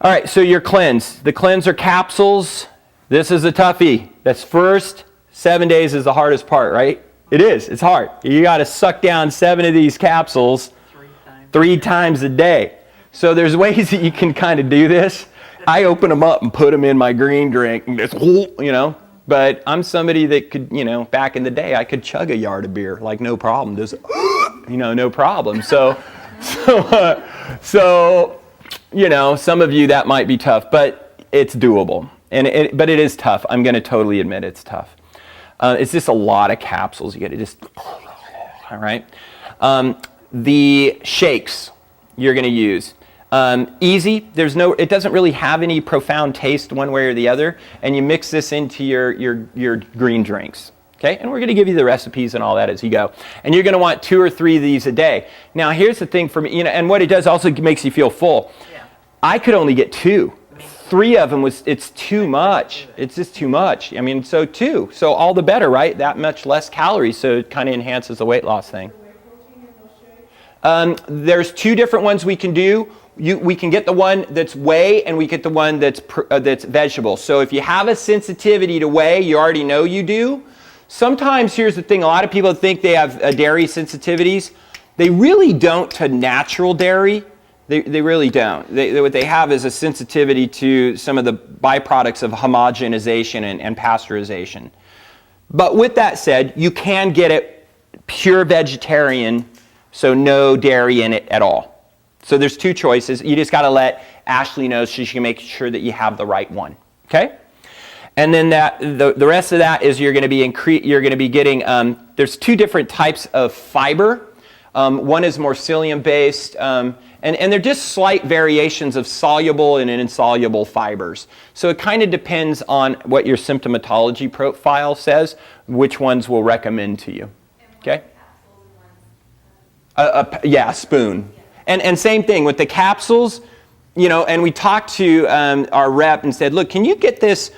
All right, so your cleanse. The cleanse are capsules. This is a toughie. That's first 7 days is the hardest part, right? It is. It's hard. You got to suck down 7 of these capsules 3 times a day. So there's ways that you can kind of do this. I open them up and put them in my green drink, and just, But I'm somebody that could, back in the day, I could chug a yard of beer like no problem. Just, no problem. So, some of you that might be tough, but it's doable. But it is tough. I'm going to totally admit it's tough. It's just a lot of capsules. You got to just, all right. The shakes you're going to use. Easy. It doesn't really have any profound taste one way or the other. And you mix this into your green drinks. Okay? And we're going to give you the recipes and all that as you go. And you're going to want 2 or 3 of these a day. Now, here's the thing for me, and what it does also makes you feel full. Yeah. I could only get 2. 3 of them it's too much. It's just too much. I mean, so 2. So all the better, right? That much less calories. So it kind of enhances the weight loss thing. There's 2 different ones we can do. We can get the one that's whey, and we get the one that's vegetable. So if you have a sensitivity to whey, you already know you do. Sometimes, here's the thing, a lot of people think they have dairy sensitivities. They really don't to natural dairy. They really don't. What they have is a sensitivity to some of the byproducts of homogenization and pasteurization. But with that said, you can get it pure vegetarian, so no dairy in it at all. So there's 2 choices. You just got to let Ashley know so she can make sure that you have the right one. Okay? And then the rest of that is you're going to be getting. There's 2 different types of fiber. One is more psyllium based, and they're just slight variations of soluble and insoluble fibers. So it kind of depends on what your symptomatology profile says, which ones we'll recommend to you. Okay? Yeah, a spoon. And same thing with the capsules, and we talked to our rep and said, look, can you get this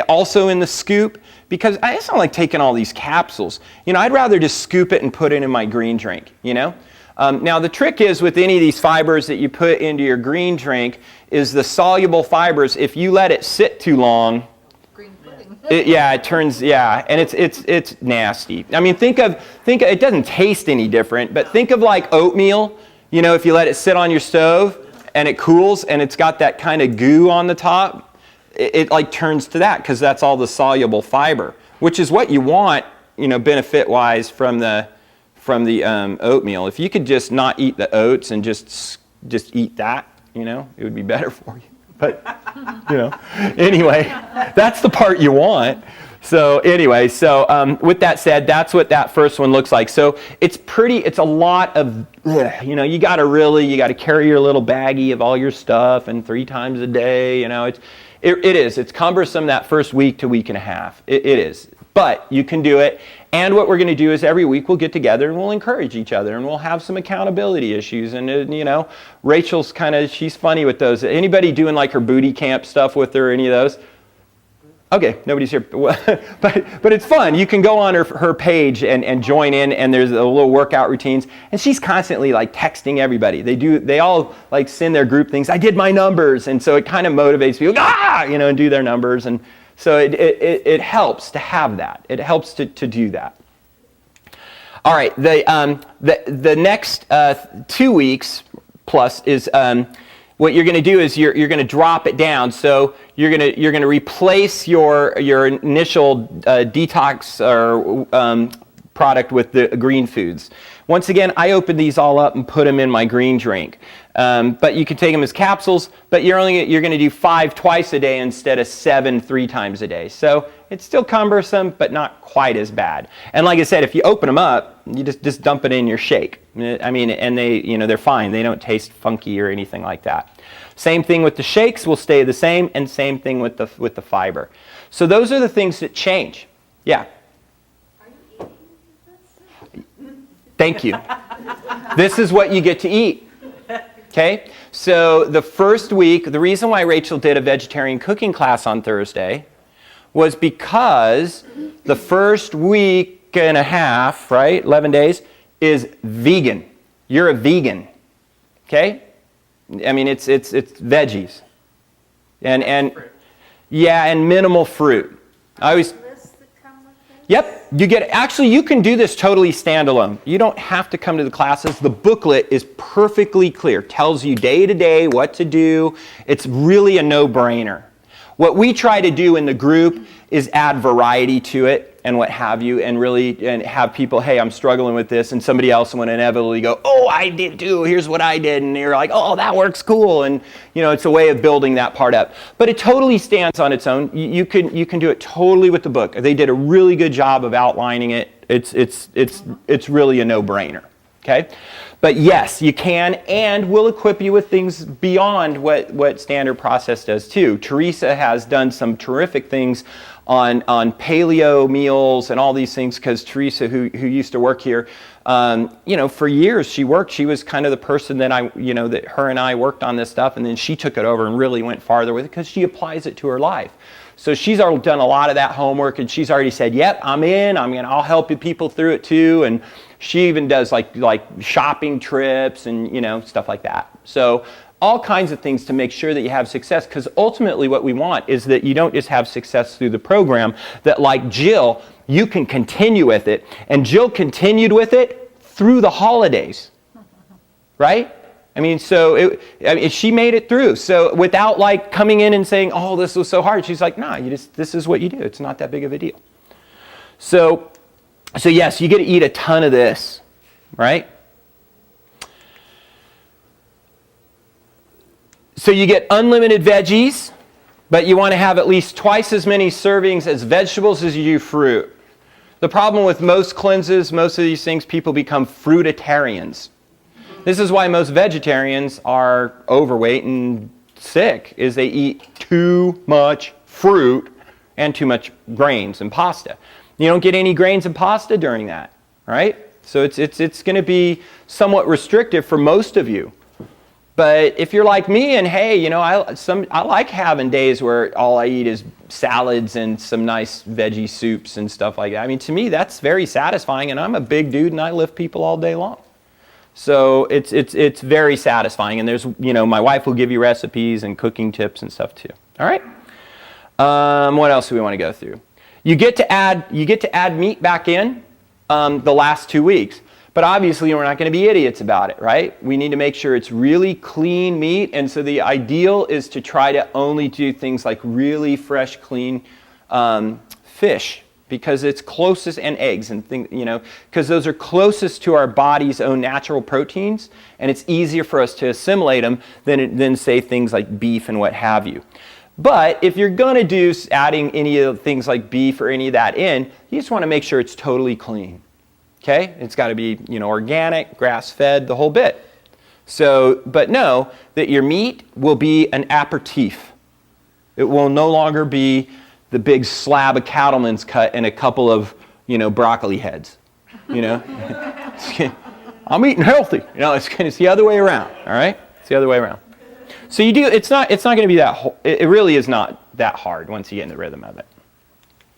also in the scoop? Because I just don't like taking all these capsules. I'd rather just scoop it and put it in my green drink, Now the trick is with any of these fibers that you put into your green drink is the soluble fibers, if you let it sit too long, it turns, and it's nasty. I mean, think it doesn't taste any different, but think of like oatmeal. If you let it sit on your stove and it cools and it's got that kind of goo on the top, it like turns to that because that's all the soluble fiber, which is what you want, benefit-wise from the oatmeal. If you could just not eat the oats and just eat that, it would be better for you. But, anyway, that's the part you want. So anyway, with that said, that's what that first one looks like. So it's a lot of, you got to carry your little baggie of all your stuff and 3 times a day, it's cumbersome that first week to week and a half. It is, but you can do it. And what we're going to do is every week we'll get together and we'll encourage each other and we'll have some accountability issues. And, Rachel's she's funny with those. Anybody doing like her booty camp stuff with her, any of those? Okay, nobody's here, but it's fun. You can go on her page and join in, and there's a little workout routines, and she's constantly like texting everybody. They all like send their group things. I did my numbers, and so it kind of motivates people, and do their numbers, and so it helps to have that. It helps to do that. All right, the next 2 weeks plus is. What you're going to do is you're going to drop it down. So you're going to replace your initial detox or product with the green foods. Once again, I open these all up and put them in my green drink. But you can take them as capsules. But you're going to do 5 twice a day instead of 7 3 times a day. So it's still cumbersome, but not quite as bad. And like I said, if you open them up, you just dump it in your shake. I mean, and they're fine. They don't taste funky or anything like that. Same thing with the shakes will stay the same, and same thing with the fiber. So those are the things that change. Yeah. Are you eating? Thank you. This is what you get to eat. Okay? So the first week, the reason why Rachel did a vegetarian cooking class on Thursday was because the first week and a half, right, 11 days, is vegan. You're a vegan. Okay? I mean, it's veggies. And yeah, and minimal fruit. I always Lists that come with this? Yep, you can do this totally standalone. You don't have to come to the classes. The booklet is perfectly clear, tells you day to day what to do. It's really a no-brainer. What we try to do in the group is add variety to it and what have you, and really and have people, hey, I'm struggling with this, and somebody else will inevitably go, oh, I did too, here's what I did, and you're like, oh, that works cool, and it's a way of building that part up. But it totally stands on its own. You can do it totally with the book. They did a really good job of outlining it. It's really a no-brainer. Okay? But yes, you can, and we'll equip you with things beyond what standard process does too. Teresa has done some terrific things on paleo meals and all these things, because Teresa, who used to work here, for years she was kind of the person that that her and I worked on this stuff, and then she took it over and really went farther with it because she applies it to her life. So she's already done a lot of that homework, and she's already said, yep, I'm in, I'll help you people through it too. And she even does like shopping trips and stuff like that. So all kinds of things to make sure that you have success, because ultimately what we want is that you don't just have success through the program, that like Jill, you can continue with it. And Jill continued with it through the holidays, right? She made it through. So without like coming in and saying, oh, this was so hard, she's like, nah, this is what you do. It's not that big of a deal. So yes, you get to eat a ton of this, right? So you get unlimited veggies, but you want to have at least twice as many servings as vegetables as you do fruit. The problem with most cleanses, most of these things, people become fruitarians. This is why most vegetarians are overweight and sick, is they eat too much fruit and too much grains and pasta. You don't get any grains and pasta during that, right? So it's going to be somewhat restrictive for most of you. But if you're like me, and hey, I like having days where all I eat is salads and some nice veggie soups and stuff like that. To me, that's very satisfying, and I'm a big dude and I lift people all day long. So it's very satisfying, and there's my wife will give you recipes and cooking tips and stuff too. All right. What else do we want to go through? You get to add meat back in the last 2 weeks. But obviously, we're not going to be idiots about it, right? We need to make sure it's really clean meat. And so the ideal is to try to only do things like really fresh, clean fish, because it's closest, and eggs and things, because those are closest to our body's own natural proteins, and it's easier for us to assimilate them than say things like beef and what have you. But if you're going to do adding any of the things like beef or any of that in, you just want to make sure it's totally clean. Okay? It's got to be, organic, grass-fed, the whole bit. So, but know that your meat will be an aperitif. It will no longer be the big slab of cattleman's cut and a couple of, broccoli heads. I'm eating healthy. It's the other way around. All right? It's the other way around. So it's not going to be it really is not that hard once you get in the rhythm of it.